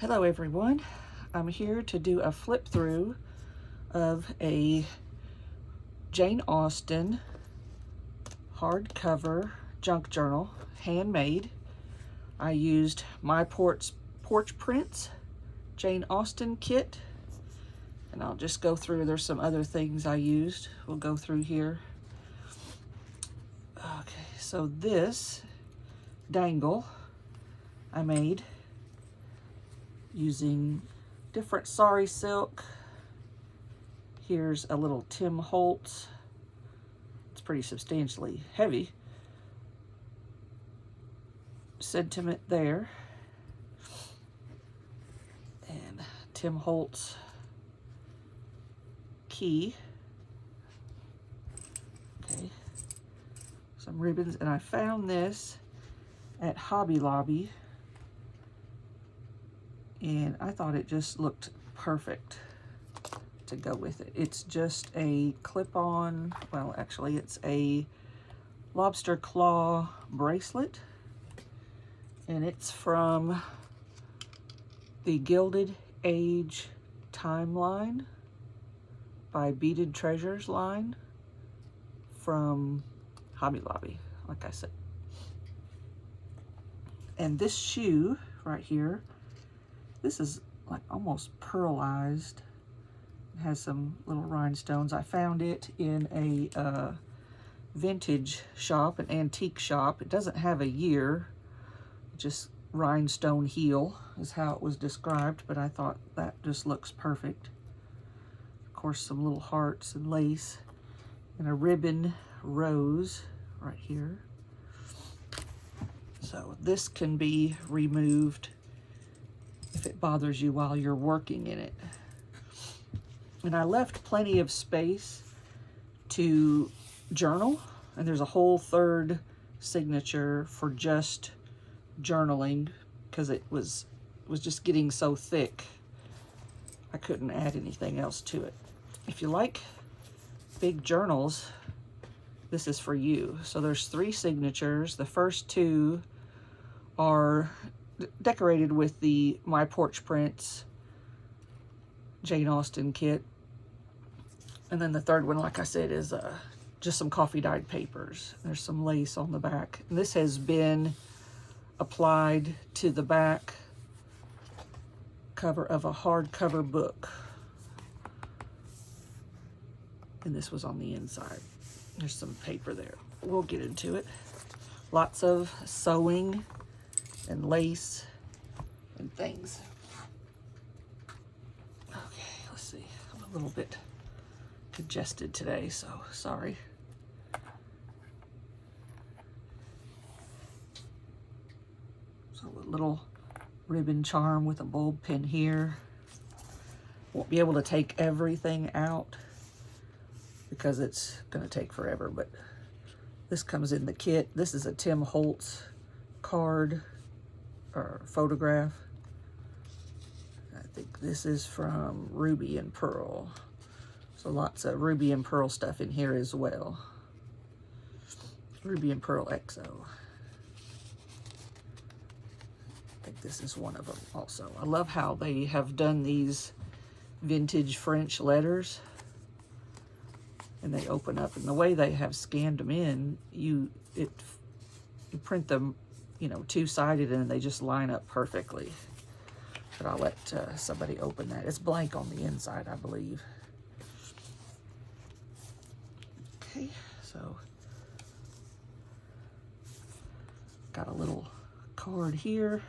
Hello everyone, I'm here to do a flip through of a Jane Austen hardcover junk journal, handmade. I used MyPorchPrints Jane Austen kit, and I'll just go through. There's some other things I used. We'll go through here. Okay, so this dangle I made using different Sari Silk. Here's a little Tim Holtz. It's pretty substantially heavy. Sentiment there. And Tim Holtz key. Okay. Some ribbons, and I found this at Hobby Lobby, and I thought it just looked perfect to go with it. It's just a clip-on, well, actually it's a lobster claw bracelet, and it's from the Gilded Age Timeline by Beaded Treasures line from Hobby Lobby, like I said. And this shoe right here, this is like almost pearlized. It has some little rhinestones. I found it in a vintage shop, an antique shop. It doesn't have a year, just rhinestone heel is how it was described, but I thought that just looks perfect. Of course, some little hearts and lace and a ribbon rose right here. So this can be removed if it bothers you while you're working in it. And I left plenty of space to journal, and there's a whole third signature for just journaling because it was just getting so thick I couldn't add anything else to it. If you like big journals, this is for you. So there's 3 signatures. The first 2 are decorated with the MyPorchPrints Jane Austen kit. And then the third one, like I said, is just some coffee dyed papers. There's some lace on the back. And this has been applied to the back cover of a hardcover book. And this was on the inside. There's some paper there. We'll get into it. Lots of sewing and lace and things. Okay, let's see. I'm a little bit congested today, so sorry. So a little ribbon charm with a bulb pin here. Won't be able to take everything out because it's going to take forever, but this comes in the kit. This is a Tim Holtz card or photograph. I think this is from Ruby and Pearl. So lots of Ruby and Pearl stuff in here as well. Ruby and Pearl XO. I think this is one of them also. I love how they have done these vintage French letters. And they open up, and the way they have scanned them in, you print them, you know, 2-sided, and they just line up perfectly. But I'll let somebody open that. It's blank on the inside, I believe. Okay, so got a little card here,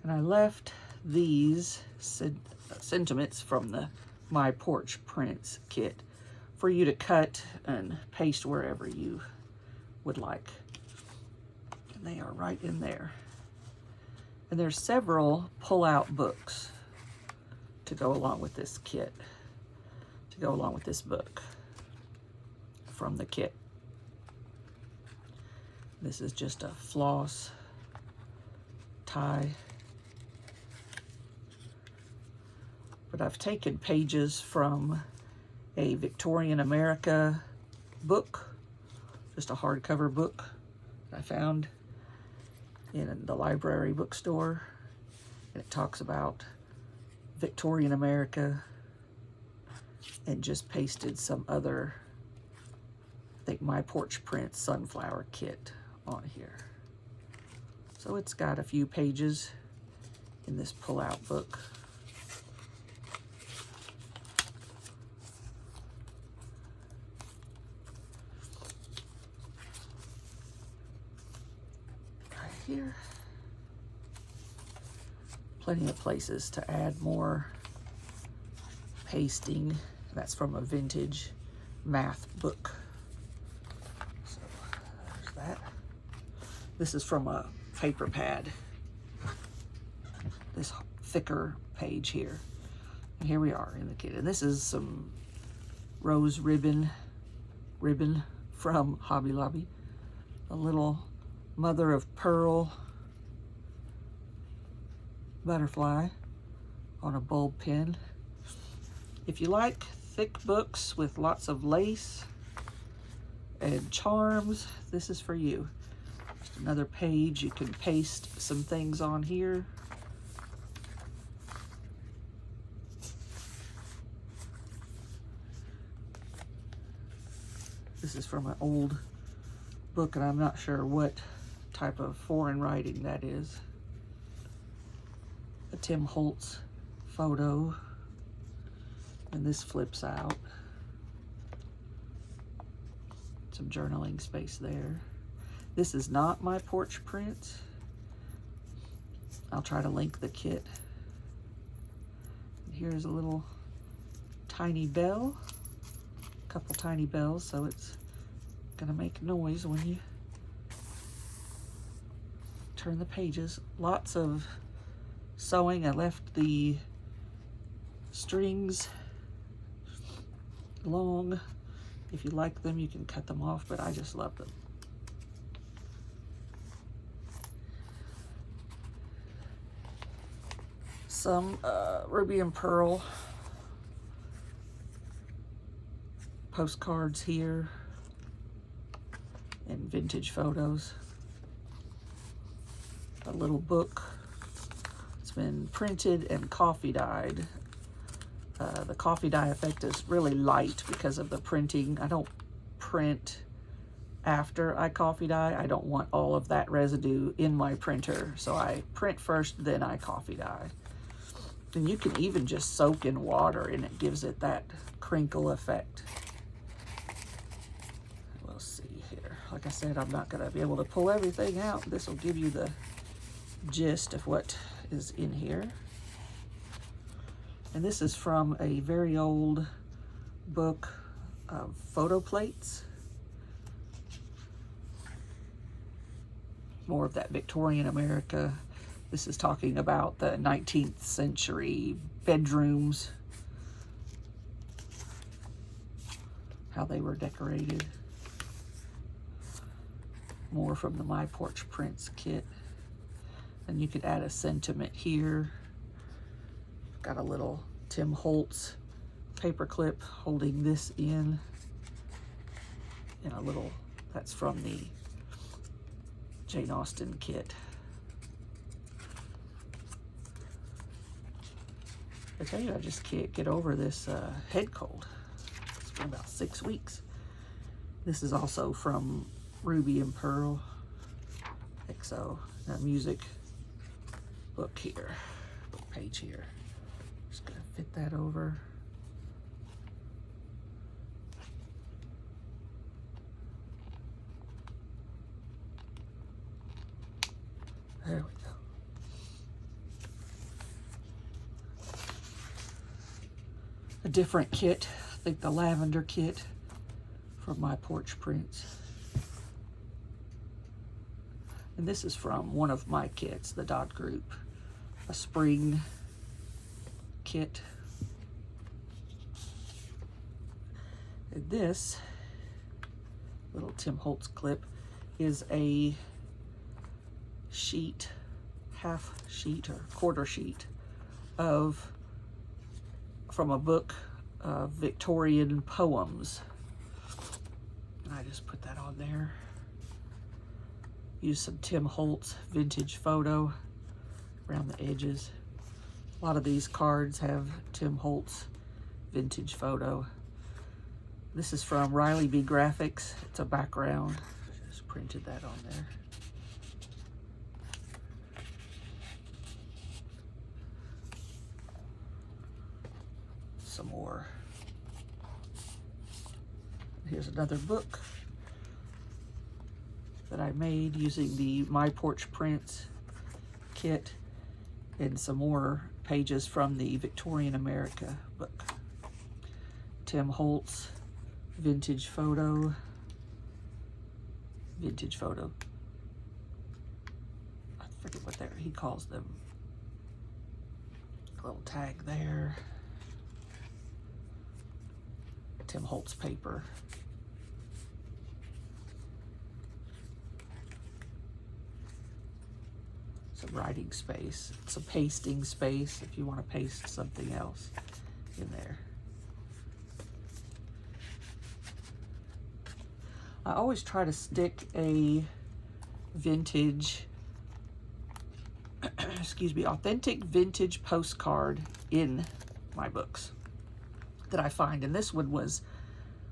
and I left these sentiments from the MyPorchPrints kit for you to cut and paste wherever you would like. And they are right in there. And there's several pull-out books to go along with this kit, to go along with this book from the kit. This is just a floss tie. But I've taken pages from a Victorian America book, just a hardcover book I found in the library bookstore. And it talks about Victorian America and just pasted some other, I think, MyPorchPrints sunflower kit on here. So it's got a few pages in this pull-out book. Right here. Plenty of places to add more pasting. That's from a vintage math book. So there's that. This is from a paper pad. This thicker page here. And here we are in the kit. And this is some rose ribbon from Hobby Lobby. A little mother of pearl butterfly on a bulb pin. If you like thick books with lots of lace and charms, this is for you. Just another page. You can paste some things on here. This is from an old book, and I'm not sure what type of foreign writing that is. A Tim Holtz photo, and this flips out. Some journaling space there. This is not MyPorchPrints. I'll try to link the kit. And here's a little tiny bell, a couple tiny bells, so it's gonna make noise when you turn the pages. Lots of sewing. I left the strings long. If you like them, you can cut them off, but I just love them. Some ruby and pearl postcards here and vintage photos. A little book. It's been printed and coffee dyed. The coffee dye effect is really light because of the printing. I don't print after I coffee dye. I don't want all of that residue in my printer, so I print first, then I coffee dye. And you can even just soak in water and it gives it that crinkle effect. We'll see here. Like I said, I'm not going to be able to pull everything out. This will give you the gist of what is in here. And this is from a very old book of photo plates. More of that Victorian America. This is talking about the 19th century bedrooms, how they were decorated. More from the MyPorchPrints kit. And you could add a sentiment here. Got a little Tim Holtz paper clip holding this in. And a little, that's from the Jane Austen kit. I tell you, I just can't get over this head cold. It's been about 6 weeks. This is also from Ruby and Pearl. I think so. A music book here, book page here. Just gonna fit that over. There we go. A different kit, I think the lavender kit from MyPorchPrints. And this is from one of my kits, TheDoddGroup, a spring kit. And this little Tim Holtz clip is a sheet, half sheet or quarter sheet of, from a book of Victorian poems. And I just put that on there. Use some Tim Holtz vintage photo around the edges. A lot of these cards have Tim Holtz vintage photo. This is from Riley B. Graphics. It's a background. Just printed that on there. Some more. Here's another book that I made using the MyPorchPrints kit, and some more pages from the Victorian America book. Tim Holtz, vintage photo. Vintage photo. I forget what he calls them. A little tag there. Tim Holtz paper. Some writing space, some pasting space if you want to paste something else in there. I always try to stick a vintage, excuse me, authentic vintage postcard in my books that I find. And this one was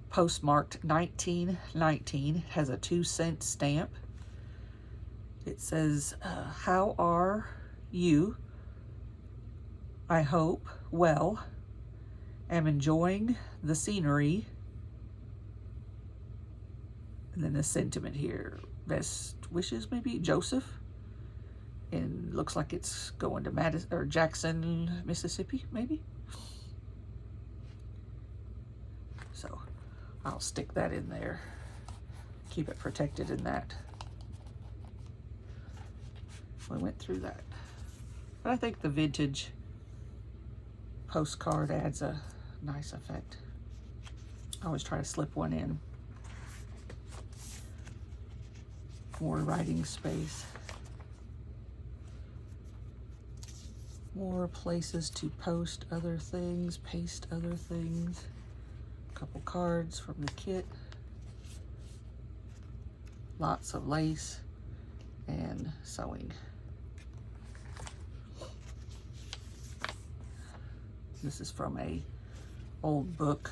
postmarked 1919. It has a 2-cent stamp. It says, how are you? I hope well. Am enjoying the scenery. And then the sentiment here. Best wishes, maybe? Joseph. And looks like it's going to Madison or Jackson, Mississippi, maybe. So I'll stick that in there. Keep it protected in that. We went through that. But I think the vintage postcard adds a nice effect. I always try to slip one in. More writing space. More places to post other things, paste other things. A couple cards from the kit. Lots of lace and sewing. This is from a old book.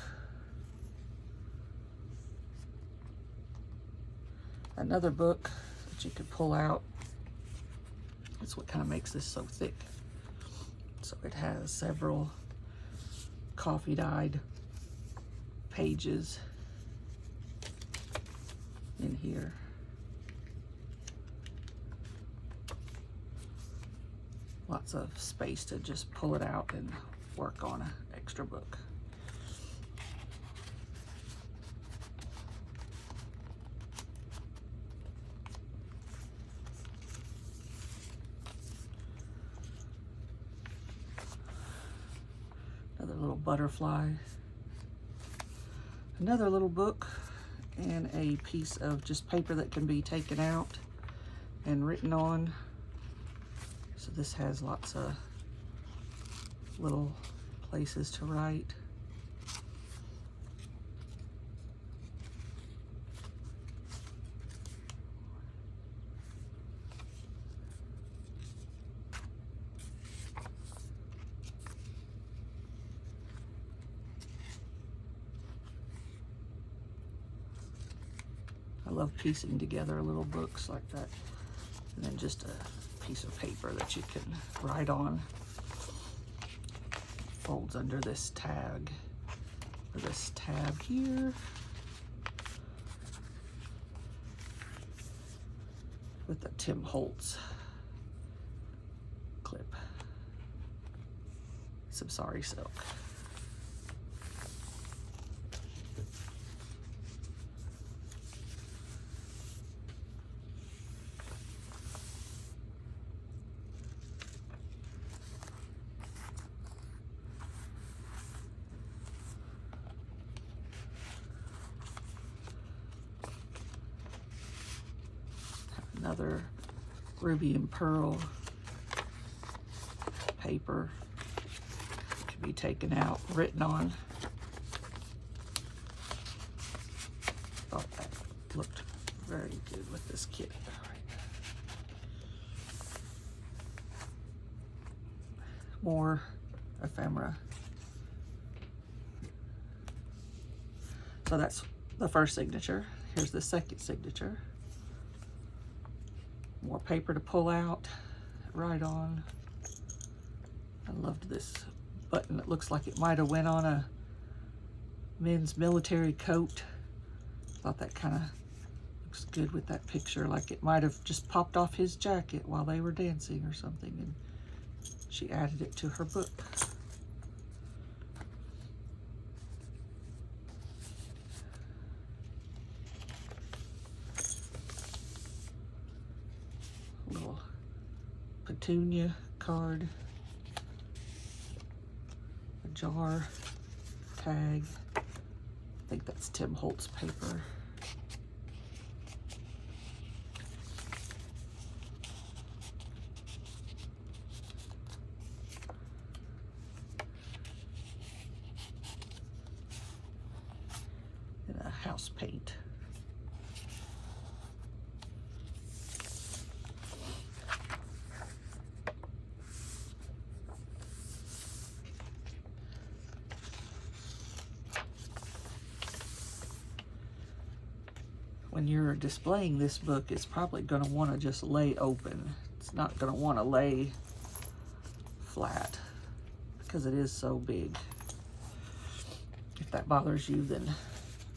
Another book that you could pull out. That's what kind of makes this so thick. So it has several coffee-dyed pages in here. Lots of space to just pull it out and work on an extra book. Another little butterfly. Another little book and a piece of just paper that can be taken out and written on. So this has lots of little places to write. I love piecing together little books like that. And then just a piece of paper that you can write on. Folds under this tag, or this tab here. With the Tim Holtz clip. Some Sari Silk. Another ruby and pearl paper can be taken out, written on. Thought that looked very good with this kit. more ephemera. So that's the first signature. Here's the second signature. More paper to pull out, right on. I loved this button. It looks like it might have went on a men's military coat. Thought that kind of looks good with that picture, like it might have just popped off his jacket while they were dancing or something, and she added it to her book. Little petunia card, a jar, tag. I think that's Tim Holtz paper. And a house paint. When you're displaying this book, it's probably going to want to just lay open. It's not going to want to lay flat because it is so big. If that bothers you, then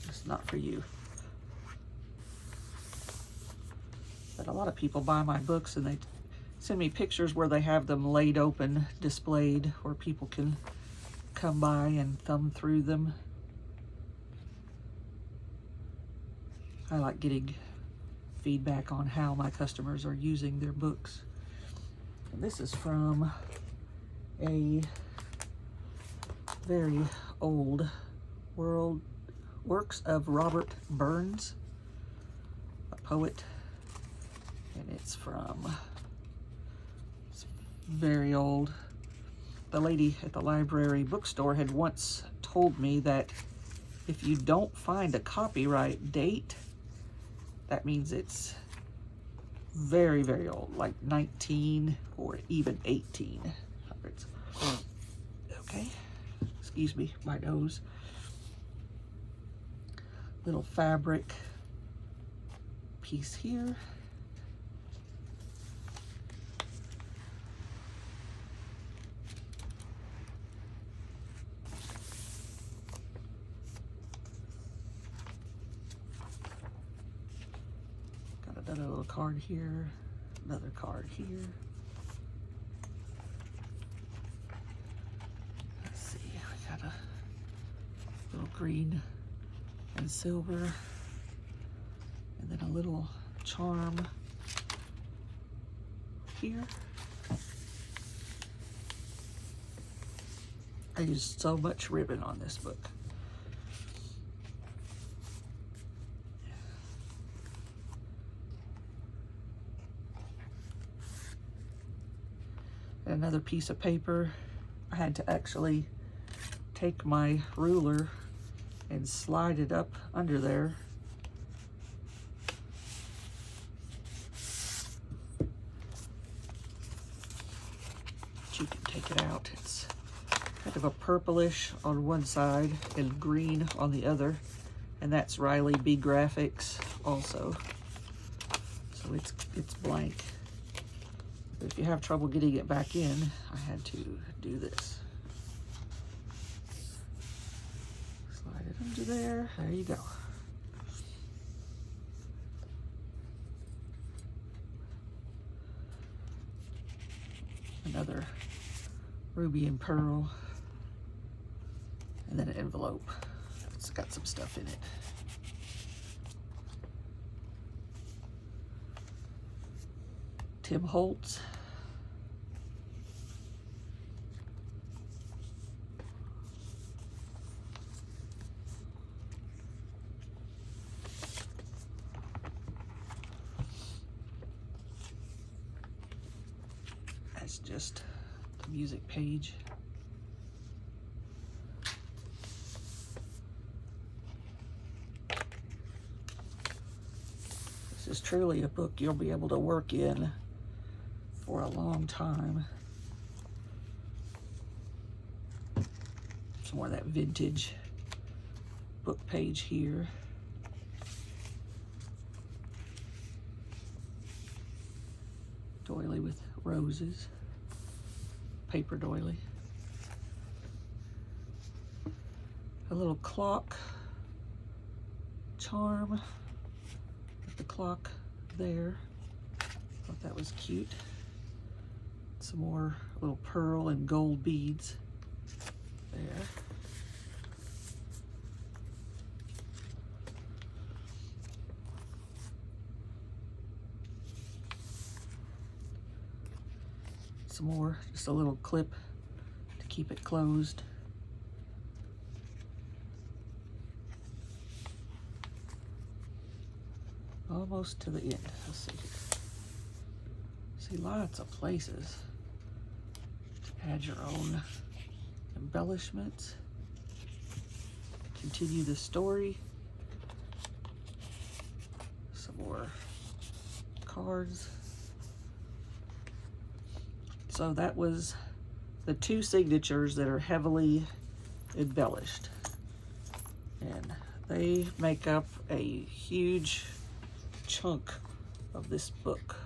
it's not for you. But a lot of people buy my books and they send me pictures where they have them laid open, displayed, where people can come by and thumb through them. I like getting feedback on how my customers are using their books. And this is from a very old works of Robert Burns, a poet, and it's very old. The lady at the library bookstore had once told me that if you don't find a copyright date, that means it's very, very old, like 19 or even 1800s. Okay, excuse me, my nose. Little fabric piece here. Another little card here, another card here. Let's see, we got a little green and silver, and then a little charm here. I used so much ribbon on this book. Another piece of paper. I had to actually take my ruler and slide it up under there. But you can take it out. It's kind of a purplish on one side and green on the other, and that's Riley B. Graphics also. So it's blank. If you have trouble getting it back in, I had to do this. Slide it under there. There you go. Another ruby and pearl. And then an envelope. It's got some stuff in it. Tim Holtz. That's just the music page. This is truly a book you'll be able to work in for a long time. Some more of that vintage book page here. Doily with roses, paper doily. A little clock charm with the clock there. Thought that was cute. Some more little pearl and gold beads there. Some more, just a little clip to keep it closed. Almost to the end. Let's see. See lots of places to add your own embellishments. Continue the story. Some more cards. So that was the 2 signatures that are heavily embellished. And they make up a huge chunk of this book.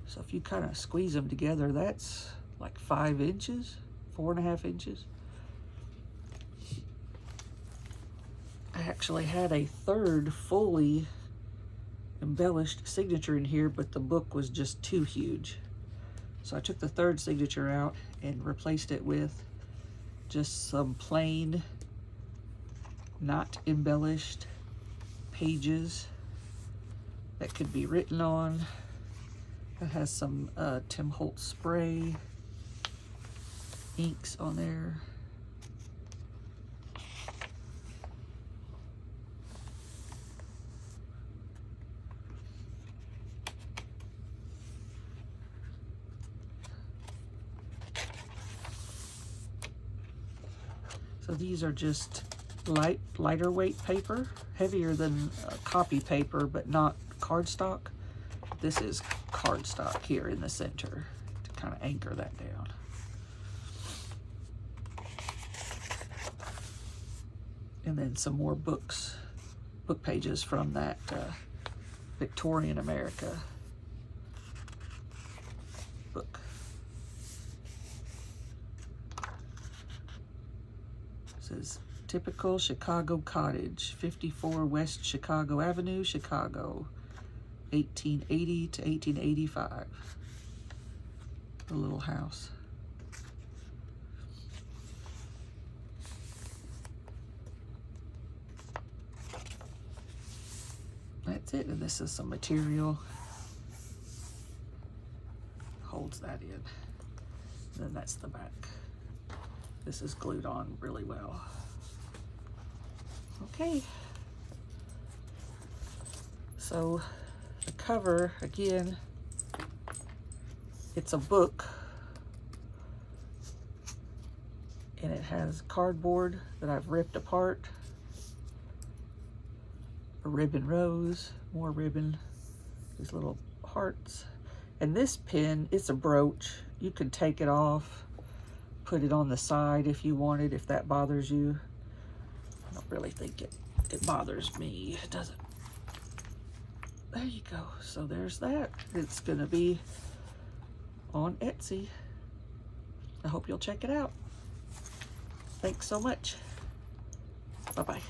So if you kind of squeeze them together, that's like 5 inches, 4.5 inches. I actually had a 3rd fully embellished signature in here, but the book was just too huge. So I took the 3rd signature out and replaced it with just some plain, not embellished pages that could be written on. It has some Tim Holtz spray inks on there. So these are just lighter weight paper, heavier than copy paper, but not cardstock. This is cardstock here in the center to kind of anchor that down. And then some more book pages from that Victorian America book. It says typical Chicago cottage, 54 West Chicago Avenue, Chicago, 1880 to 1885. A little house. That's it, and this is some material. Holds that in. And then that's the back. This is glued on really well. Okay. So the cover, again, it's a book. And it has cardboard that I've ripped apart. A ribbon rose, more ribbon, these little hearts. And this pin, it's a brooch. You can take it off, put it on the side if you wanted, if that bothers you. I don't really think it bothers me. It doesn't. There you go. So there's that. It's gonna be on Etsy. I hope you'll check it out. Thanks so much. Bye-bye.